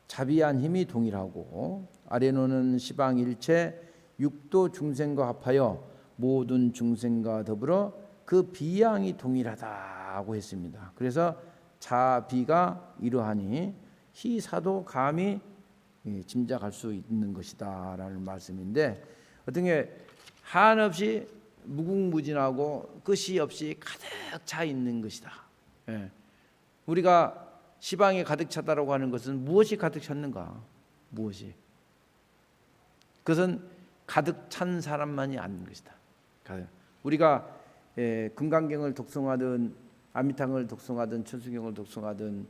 자비한 힘이 동일하고, 아래로는 시방일체 육도 중생과 합하여 모든 중생과 더불어 그 비양이 동일하다고 했습니다. 그래서 자비가 이러하니 희사도 감히 짐작할 수 있는 것이다 라는 말씀인데, 어떤 게 한없이 무궁무진하고 끝이 없이 가득 차 있는 것이다. 우리가 시방에 가득 찼다라고 하는 것은 무엇이 가득 찼는가? 무엇이? 그것은 가득 찬 사람만이 아는 것이다. 우리가 금강경을 독송하든 아미탕을 독송하든 천수경을 독송하든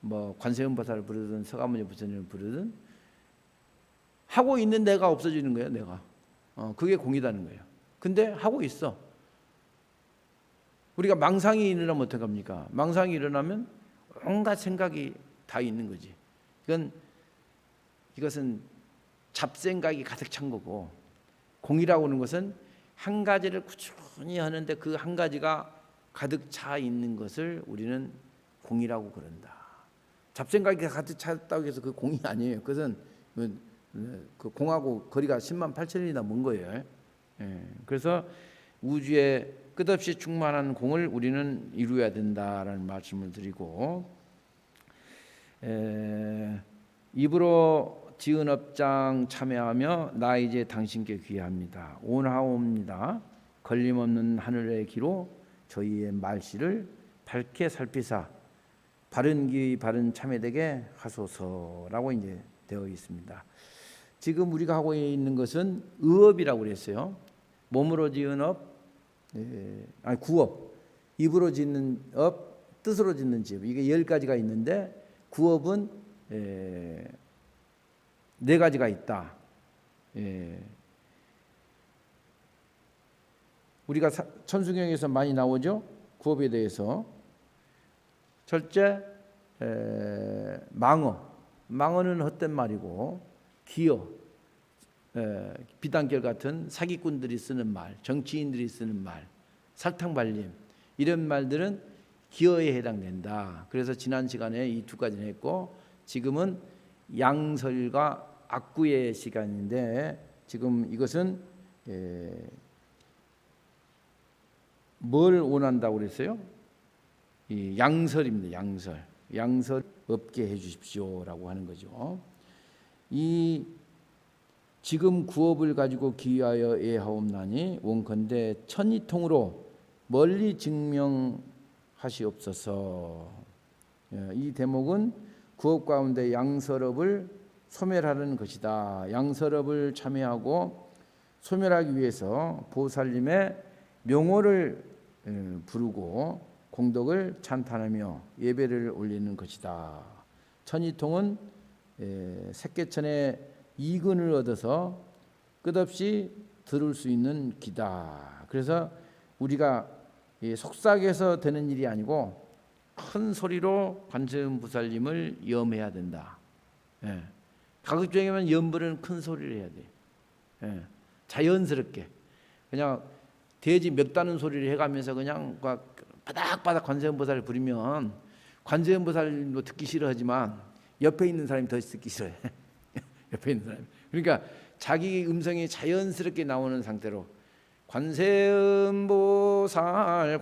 뭐 관세음보살을 부르든 서가모니 부처님을 부르든 하고 있는 내가 없어지는 거예요. 내가 그게 공이다는 거예요. 근데 하고 있어. 우리가 망상이 일어나면 어떡합니까? 망상이 일어나면 온갖 생각이 다 있는 거지. 이것은 잡생각이 가득 찬 거고, 공이라고 하는 것은 한 가지를 꾸준히 하는데 그 한 가지가 가득 차 있는 것을 우리는 공이라고 그런다. 잡생각이 가득 찼다고 해서 그 공이 아니에요. 그것은 그 공하고 거리가 10만 8천리나 먼 거예요. 그래서 우주에 끝없이 충만한 공을 우리는 이루어야 된다라는 말씀을 드리고, 입으로 지은 업장 참여하며 나 이제 당신께 귀합니다. 온하옵니다. 걸림없는 하늘의 기로 저희의 말씨를 밝게 살피사 바른 기 바른 참회되게 하소서라고 이제 되어 있습니다. 지금 우리가 하고 있는 것은 의업이라고 그랬어요. 몸으로 지은 업, 구업, 입으로 짓는 업, 뜻으로 짓는 집, 이게 10가지가 있는데 구업은 4가지가 있다. 우리가 천수경에서 많이 나오죠. 구업에 대해서 첫째, 망어는 헛된 말이고 기어, 비단결 같은 사기꾼들이 쓰는 말, 정치인들이 쓰는 말, 설탕발림 이런 말들은 기어에 해당된다. 그래서 지난 시간에 이 두 가지를 했고 지금은 양설과 악구의 시간인데 지금 이것은 뭘 원한다고 그랬어요? 이 양설입니다. 양설 없게 해주십시오라고 하는 거죠. 이 지금 구업을 가지고 기하여 애하옵나니 원컨대 천이통으로 멀리 증명하시옵소서. 이 대목은 구업 가운데 양설업을 소멸하는 것이다. 양설업을 참여하고 소멸하기 위해서 보살님의 명호를 부르고 공덕을 찬탄하며 예배를 올리는 것이다. 천이통은 색계천의 이근을 얻어서 끝없이 들을 수 있는 기다. 그래서 우리가 속삭여서 되는 일이 아니고 큰 소리로 관세음보살님을 염해야 된다. 가급적이면 염불은 큰 소리를 해야 돼. 자연스럽게 그냥 돼지 멱다는 소리를 해가면서 그냥 바닥바닥 관세음보살을 부리면 관세음보살도 듣기 싫어하지만 옆에 있는 사람이 더 듣기 싫어해. 옆에 있는 사람. 그러니까 자기 음성이 자연스럽게 나오는 상태로 관세음보살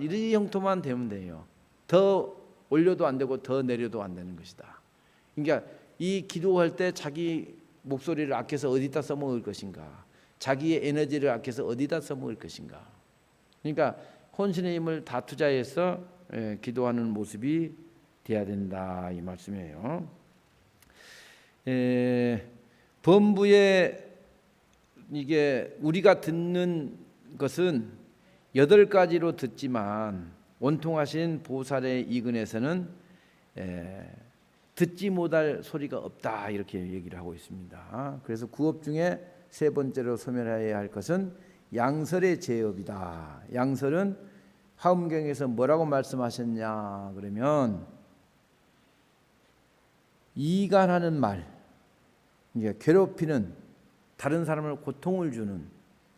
이런 형태만 되면 돼요. 더 올려도 안 되고 더 내려도 안 되는 것이다. 그러니까 이 기도할 때 자기 목소리를 아껴서 어디다 써먹을 것인가, 자기의 에너지를 아껴서 어디다 써먹을 것인가. 그러니까 혼신의 힘을 다 투자해서 기도하는 모습이 돼야 된다 이 말씀이에요. 범부에 이게 우리가 듣는 것은 8가지로 듣지만 원통하신 보살의 이근에서는 듣지 못할 소리가 없다 이렇게 얘기를 하고 있습니다. 그래서 구업 중에 세 번째로 소멸해야 할 것은 양설의 제업이다. 양설은 화엄경에서 뭐라고 말씀하셨냐 그러면 이간하는 말, 이제 괴롭히는 다른 사람을 고통을 주는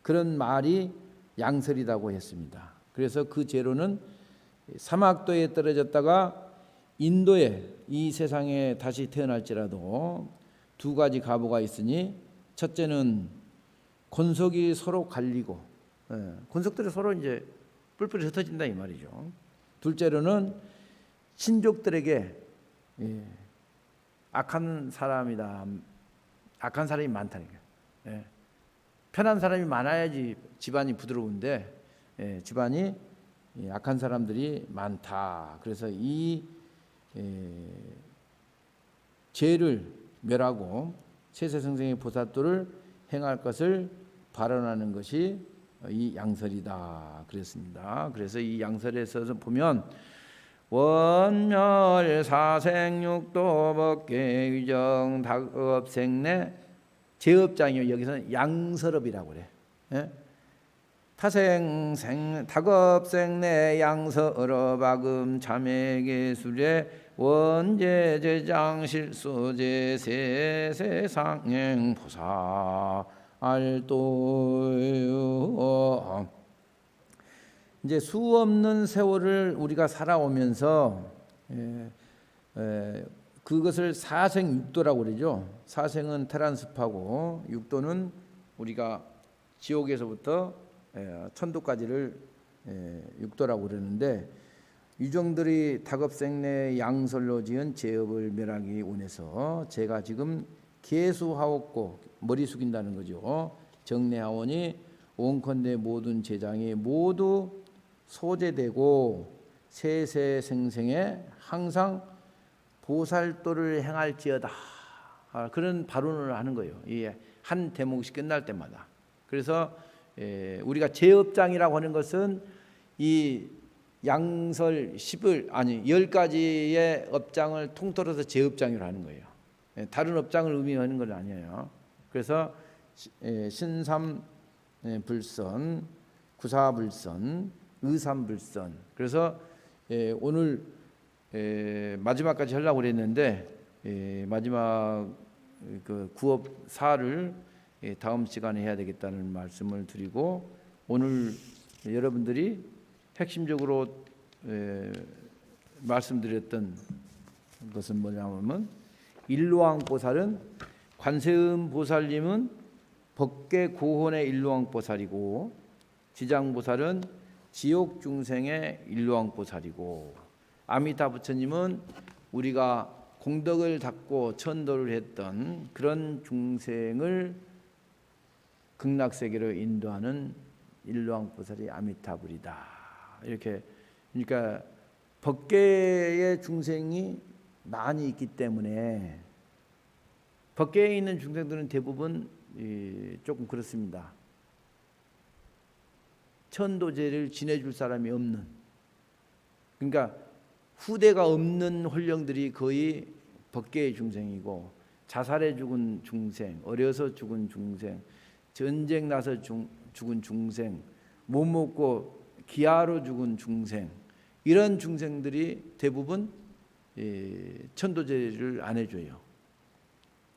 그런 말이 양설이라고 했습니다. 그래서 그 제로는 사막도에 떨어졌다가 인도에 이 세상에 다시 태어날지라도 2가지 가보가 있으니 첫째는 권속이 서로 갈리고 권속들이 서로 이제 뿔뿔이 흩어진다 이 말이죠. 둘째로는 친족들에게 악한 사람이다. 악한 사람이 많다니까. 편한 사람이 많아야지 집안이 부드러운데 집안이 악한 사람들이 많다. 그래서 이 죄를 멸하고 세세성생의 보살도를 행할 것을 발언하는 것이 이 양설이다 그랬습니다. 그래서 이 양설에서 보면 원멸 사생육도 법계 위정 닭업생내 제업장이요. 여기서는 양설업이라고 그래. 타생생 닭업생내 양설업 악음 참회계술에 원제제장 실소제 세세상행 보사 알도요. 이제 수 없는 세월을 우리가 살아오면서 그것을 사생육도라고 그러죠. 사생은 테란스파고 육도는 우리가 지옥에서부터 천도까지를 육도라고 그러는데 유정들이 닭업생내 양설로 지은 제업을 멸하기 원해서 제가 지금 계수하옵고 머리 숙인다는 거죠. 정례하오니 원컨대 모든 제장이 모두 소제되고 세세생생에 항상 보살도를 행할지어다. 그런 발언을 하는 거예요. 이 한 대목씩 끝날 때마다. 그래서 우리가 제업장이라고 하는 것은 이 양설 10가지의 업장을 통틀어서 제업장이라고 하는 거예요. 다른 업장을 의미하는 건 아니에요. 그래서 신삼불선, 구사불선, 의삼불선. 그래서 오늘 마지막까지 하려고 그랬는데 마지막 그 구업사를 다음 시간에 해야 되겠다는 말씀을 드리고, 오늘 여러분들이 핵심적으로 말씀드렸던 것은 뭐냐면, 일로왕보살은, 관세음보살님은 법계고혼의 일로왕보살이고, 지장보살은 지옥중생의 일로왕보살이고, 아미타 부처님은 우리가 공덕을 닦고 천도를 했던 그런 중생을 극락세계로 인도하는 일로왕보살이 아미타불이다. 이렇게, 그러니까 법계의 중생이 많이 있기 때문에, 법계에 있는 중생들은 대부분 조금 그렇습니다. 천도제를 지내줄 사람이 없는, 그러니까 후대가 없는 혼령들이 거의 법계의 중생이고, 자살해 죽은 중생, 어려서 죽은 중생, 전쟁 나서 죽은 중생, 못 먹고 기아로 죽은 중생, 이런 중생들이 대부분 천도제를 안 해줘요.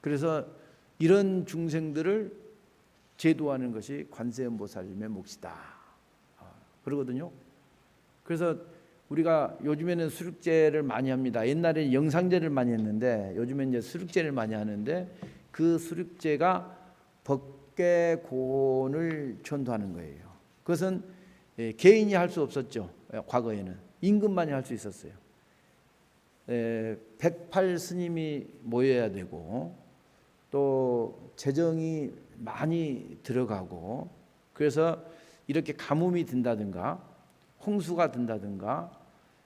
그래서 이런 중생들을 제도하는 것이 관세음보살님의 몫이다, 그러거든요. 그래서 우리가 요즘에는 수륙제를 많이 합니다. 옛날에는 영상제를 많이 했는데 요즘엔 이제 수륙제를 많이 하는데, 그 수륙제가 법계고혼을 천도하는 거예요. 그것은 개인이 할 수 없었죠. 과거에는 임금만이 할 수 있었어요. 108 스님이 모여야 되고, 또 재정이 많이 들어가고, 그래서 이렇게 가뭄이 든다든가 홍수가 든다든가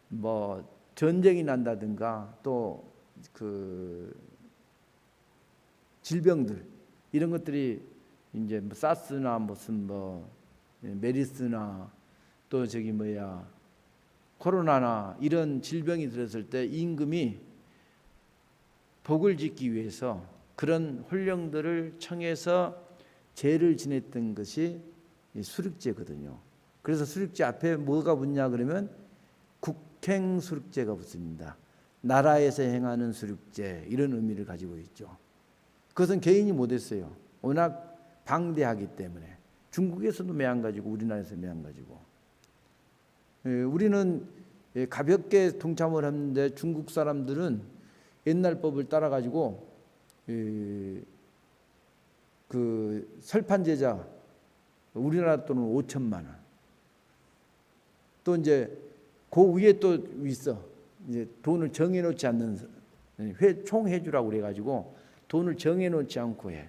뭐 전쟁이 난다든가 또 그 질병들, 이런 것들이 이제 뭐 사스나 무슨 뭐 메리스나 또 저기 뭐야 코로나나 이런 질병이 들었을 때 임금이 복을 짓기 위해서 그런 혼령들을 청해서 제를 지냈던 것이 수륙제거든요. 그래서 수륙제 앞에 뭐가 붙냐 그러면 국행수륙제가 붙습니다. 나라에서 행하는 수륙제, 이런 의미를 가지고 있죠. 그것은 개인이 못했어요. 워낙 방대하기 때문에. 중국에서도 매한가지고 우리나라에서 매한가지고. 우리는 가볍게 동참을 하는데, 중국 사람들은 옛날 법을 따라 가지고 그 설판제자 우리나라 돈은 5천만 원. 또 이제 그 위에 또 있어. 이제 돈을 정해놓지 않는, 총회주라고 그래가지고 돈을 정해놓지 않고 해.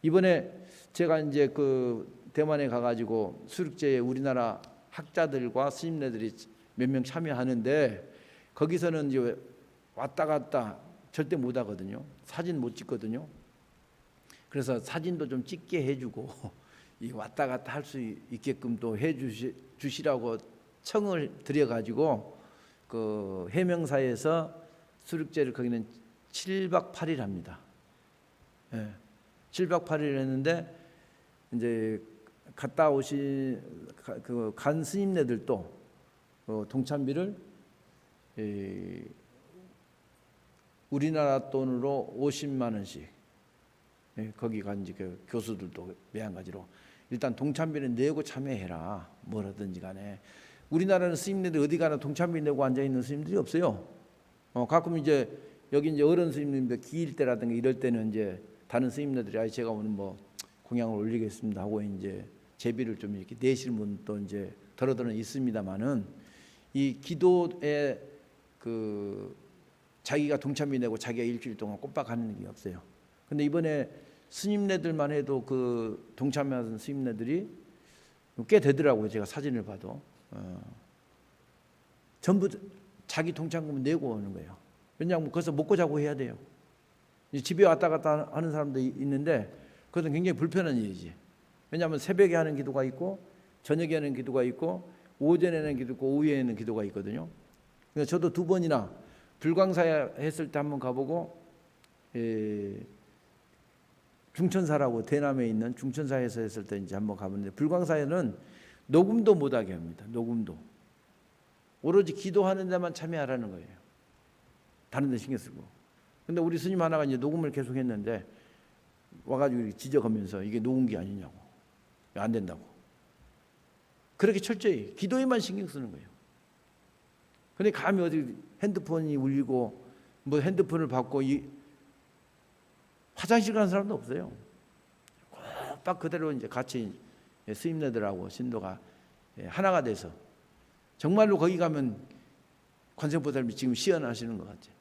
이번에 제가 이제 그 대만에 가가지고 수륙제에 우리나라 학자들과 스님네들이 몇 명 참여하는데, 거기서는 이제 왔다 갔다 절대 못 하거든요. 사진 못 찍거든요. 그래서 사진도 좀 찍게 해주고 이 왔다 갔다 할 수 있게끔 또 해주시라고 청을 드려가지고, 그 해명사에서 수륙제를 거기는 7박 8일 합니다. 7박 8일 했는데, 이제 갔다 오신 그 간 스님네들도 동참비를 우리나라 돈으로 50만 원씩, 거기 간 이제 그 교수들도 매한가지로 일단 동참비는 내고 참여해라, 뭘 하든지 간에. 우리나라는 스님들 어디 가나 동참비 내고 앉아 있는 스님들이 없어요. 가끔 이제 여기 이제 어른 스님들 기일 때라든가 이럴 때는 이제 다른 스님들이 제가 오늘 뭐 공양을 올리겠습니다 하고 이제 제비를 좀 이렇게 내시는 분도 이제 더러더러 있습니다만은, 이 기도에 그 자기가 동참비 내고 자기가 일주일 동안 꼬박하는 게 없어요. 근데 이번에 스님네들만 해도 그 동참하는 스님네들이 꽤 되더라고요. 제가 사진을 봐도 전부 자기 동참금 내고 오는 거예요. 왜냐하면 거기서 먹고 자고 해야 돼요. 집에 왔다 갔다 하는 사람도 있는데 그것은 굉장히 불편한 일이지. 왜냐하면 새벽에 하는 기도가 있고 저녁에 하는 기도가 있고 오전에 하는 기도 있고 오후에 하는 기도가 있거든요. 그래서 저도 2번이나 불광사에 했을 때 한번 가보고, 중천사라고 대남에 있는 중천사에서 했을 때 이제 한번 가봤는데, 불광사에는 녹음도 못하게 합니다. 녹음도. 오로지 기도하는 데만 참여하라는 거예요. 다른 데 신경 쓰고. 근데 우리 스님 하나가 이제 녹음을 계속 했는데 와가지고 지적하면서 이게 녹음기 아니냐고, 안 된다고. 그렇게 철저히 기도에만 신경 쓰는 거예요. 근데 감히 어디 핸드폰이 울리고 뭐 핸드폰을 받고 화장실 가는 사람도 없어요. 딱 그대로 이제 같이 스님네들하고 신도가 하나가 돼서 정말로 거기 가면 관세음보살님이 지금 시연하시는 것 같죠.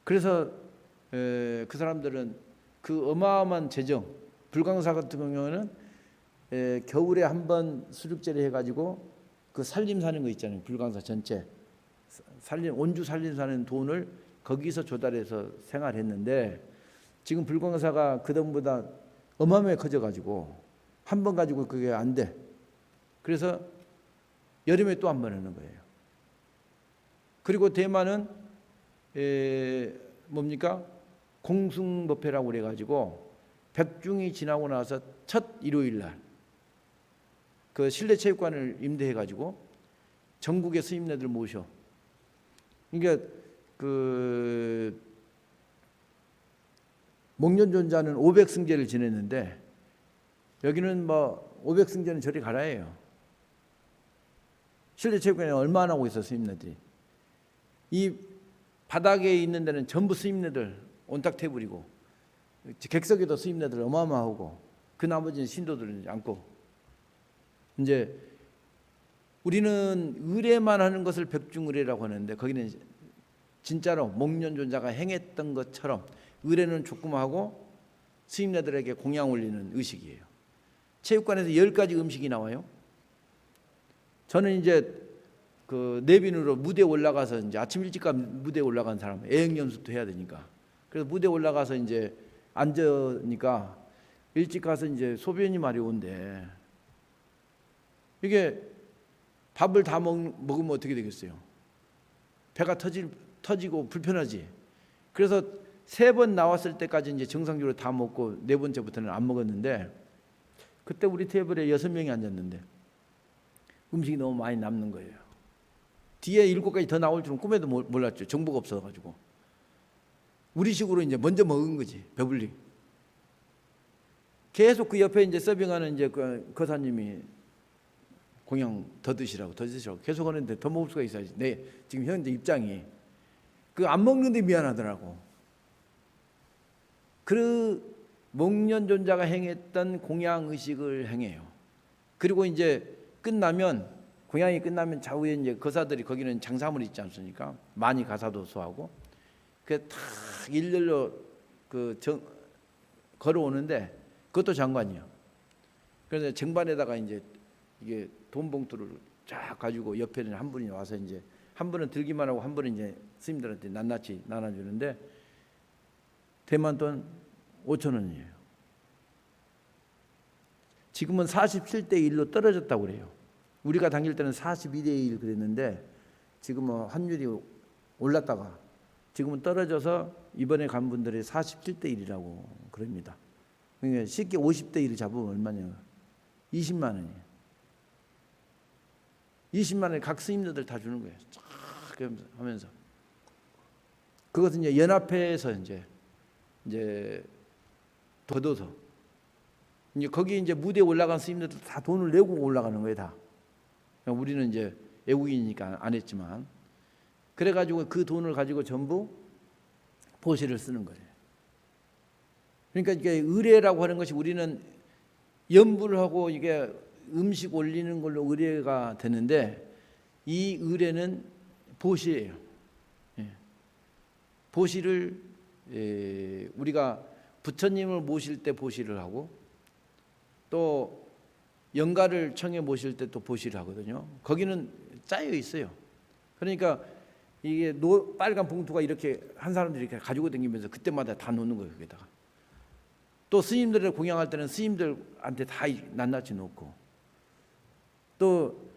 그래서 그 사람들은 그 어마어마한 재정, 불광사 같은 경우는 겨울에 한 번 수륙제를 해가지고 그 살림 사는 거 있잖아요. 불광사 전체 살림, 온주 살림 사는 돈을 거기서 조달해서 생활했는데 지금 불광사가 그전보다 어마어마하게 커져가지고 한 번 가지고 그게 안 돼. 그래서 여름에 또 한 번 하는 거예요. 그리고 대만은 뭡니까? 공승법회라고 그래가지고 백중이 지나고 나서 첫 일요일 날 그 실내 체육관을 임대해가지고 전국의 스님네들 모셔. 그러니까 그 목련존자는 500승제를 지냈는데 여기는 뭐 500승제는 저리 가라예요. 실내 체육관에 얼마나 하고 있어 스님네들이. 이 바닥에 있는 데는 전부 스님네들 온탁 테이블이고 객석에도 스님네들 어마어마하고 그 나머지는 신도들은 앉고. 이제 우리는 의례만 하는 것을 백중의례라고 하는데 거기는 진짜로 목련존자가 행했던 것처럼 의례는 조그마하고 스님네들에게 공양 올리는 의식이에요. 체육관에서 10가지 음식이 나와요. 저는 이제 그 내빈으로 무대에 올라가서 이제 아침 일찍 가 무대에 올라간 사람 애행 연습도 해야 되니까 그래서 무대에 올라가서 이제 앉으니까 일찍 가서 이제 소변이 마려운데 이게 밥을 다 먹으면 어떻게 되겠어요? 배가 터지고 불편하지. 그래서 3번 나왔을 때까지 이제 정상적으로 다 먹고 4번째부터는 안 먹었는데 그때 우리 테이블에 6명이 앉았는데 음식이 너무 많이 남는 거예요. 뒤에 7가지 더 나올 줄은 꿈에도 몰랐죠. 정보가 없어가지고. 우리식으로 이제 먼저 먹은 거지. 배불리. 계속 그 옆에 이제 서빙하는 이제 그 거사님이 공양 더 드시라고 계속 하는데 더 먹을 수가 있어야지. 네, 지금 현재 입장이 그 안 먹는데 미안하더라고. 그 목련존자가 행했던 공양 의식을 행해요. 그리고 이제 공양이 끝나면 좌우에 이제 거사들이 거기는 장사물 있지 않습니까? 많이 가사도 소하고 그 탁 일렬로 걸어오는데 그것도 장관이요. 그래서 쟁반에다가 이제 이게 돈 봉투를 쫙 가지고 옆에는 한 분이 와서 이제 한 분은 들기만 하고 한 분은 이제 스님들한테 낱낱이 나눠주는데 대만 돈 5,000원이에요. 지금은 47대 1로 떨어졌다고 그래요. 우리가 다닐 때는 42대 1 그랬는데 지금은 환율이 올랐다가 지금은 떨어져서 이번에 간 분들이 47대 1이라고 그럽니다. 그러니까 쉽게 50대 1을 잡으면 얼마냐? 20만 원이에요. 20만 원에 각 스님들 다 주는 거예요. 쫙 하면서 그것은 이제 연합회에서 이제 걷어서 이제 거기 이제 무대에 올라간 스님들도 다 돈을 내고 올라가는 거예요, 다. 우리는 이제 외국인이니까 안 했지만 그래가지고 그 돈을 가지고 전부 보시를 쓰는 거예요. 그러니까 이게 의례라고 하는 것이 우리는 염불을 하고 이게 음식 올리는 걸로 의례가 되는데 이 의례는 보시예요. 보시를 우리가 부처님을 모실 때 보시를 하고 또 영가를 청해 모실 때 또 보시를 하거든요. 거기는 짜여 있어요. 그러니까 이게 빨간 봉투가 이렇게 한 사람들이 이렇게 가지고 다니면서 그때마다 다 놓는 거예요. 거기다가 또 스님들을 공양할 때는 스님들한테 다 낱낱이 놓고 또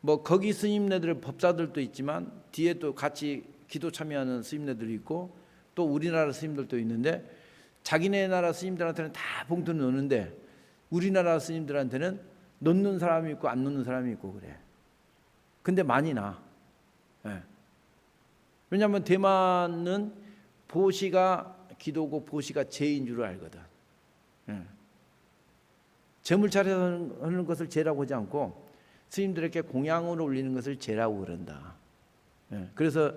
뭐 거기 스님네들 법사들도 있지만 뒤에 또 같이 기도 참여하는 스님네들이 있고 또 우리나라 스님들도 있는데 자기네 나라 스님들한테는 다 봉투를 놓는데 우리나라 스님들한테는 놓는 사람이 있고 안 놓는 사람이 있고 그래. 근데 많이 나. 예. 왜냐하면 대만은 보시가 기도고 보시가 제인 줄 알거든. 예. 점을 차려서 하는 것을 제라고 하지 않고 스님들에게 공양을 올리는 것을 제라고 그런다. 예. 그래서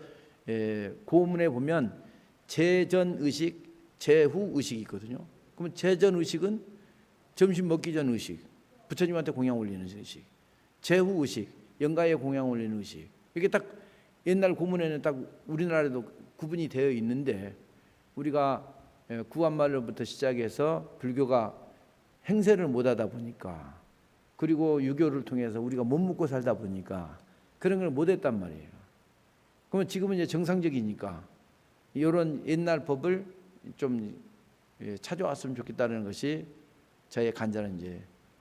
고문에 보면 제전 의식, 제후 의식이 있거든요. 그러면 제전 의식은 점심 먹기 전 의식, 부처님한테 공양 올리는 의식. 제후 의식, 영가에 공양 올리는 의식. 이게 딱 옛날 고문에는 딱 우리나라에도 구분이 되어 있는데 우리가 구한말로부터 시작해서 불교가 행세를 못하다 보니까 그리고 유교를 통해서 우리가 못 먹고 살다 보니까 그런 걸 못했단 말이에요. 그러면 지금은 이제 정상적이니까 이런 옛날 법을 좀 찾아왔으면 좋겠다는 것이 저의 간절한 이제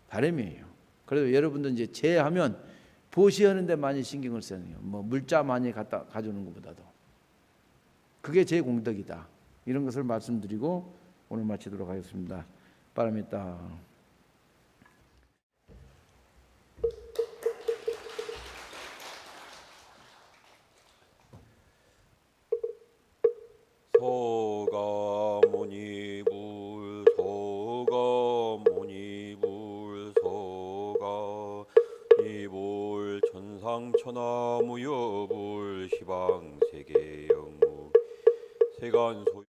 바람이에요. 그래도 여러분들 이제 제하면 보시하는 데 많이 신경을 써요. 뭐 물자 많이 가져오는 것보다도 그게 제 공덕이다. 이런 것을 말씀드리고 오늘 마치도록 하겠습니다. 바람있다. 서가모니불 서가모니불 서가니불 천상천하무여불 시방세계영무 세간소